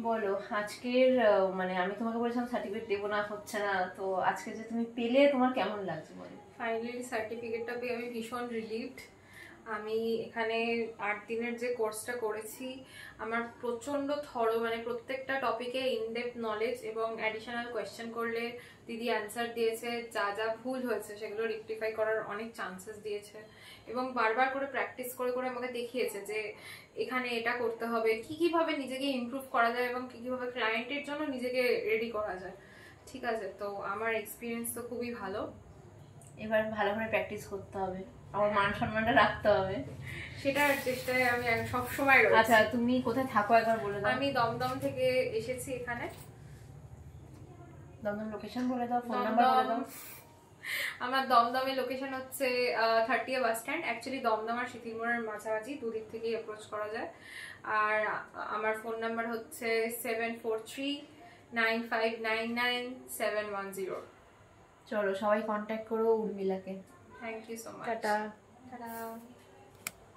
বলো আজকের মানে আমি তোমাকে বলেছিলাম সার্টিফিকেট দেবো না, হচ্ছে না, তো আজকে যে তুমি পেলে তোমার কেমন লাগছে বলো? ফাইনালি সার্টিফিকেটটা পেয়ে আমি ভীষণ রিলিভড। আমি এখানে 8 দিনের যে কোর্সটা করেছি, আমার প্রচণ্ড থরো, মানে প্রত্যেকটা টপিকে ইনডেপথ নলেজ এবং অ্যাডিশনাল কোয়েশ্চেন করলে দিদি অ্যান্সার দিয়েছে, যা যা ভুল হয়েছে সেগুলো রেকটিফাই করার অনেক চান্সেস দিয়েছে এবং বারবার করে প্র্যাকটিস করে করে আমাকে দেখিয়েছে যে এখানে এটা করতে হবে, কিভাবে নিজেকে ইমপ্রুভ করা যায় এবং কিভাবে ক্লায়েন্টের জন্য নিজেকে রেডি করা যায়। ঠিক আছে, তো আমার এক্সপিরিয়েন্স তো খুবই ভালো। এবার ভালো করে প্র্যাকটিস করতে হবে, আমার মান সম্মানটা রাখতে হবে, সেটার চেষ্টায় আমি সব সময় রয়েছি। আচ্ছা তুমি কোথায় থাকো একবার বলে দাও। আমি দমদম থেকে এসেছি এখানে। দমদম লোকেশন বলে দাও, ফোন নাম্বার বলে দাও। আমার দমদমের লোকেশন হচ্ছে 30 বাস স্ট্যান্ড। অ্যাকচুয়ালি দমদম আর শিথিলমোড়ের মাঝামাঝি, দুদিক থেকেই অ্যাপ্রোচ করা যায়। আর আমার ফোন নাম্বার হচ্ছে 7439599710। চলো সবাই কন্ট্যাক্ট করো উর্মিলাকে। Thank you so much. Tata. Tata.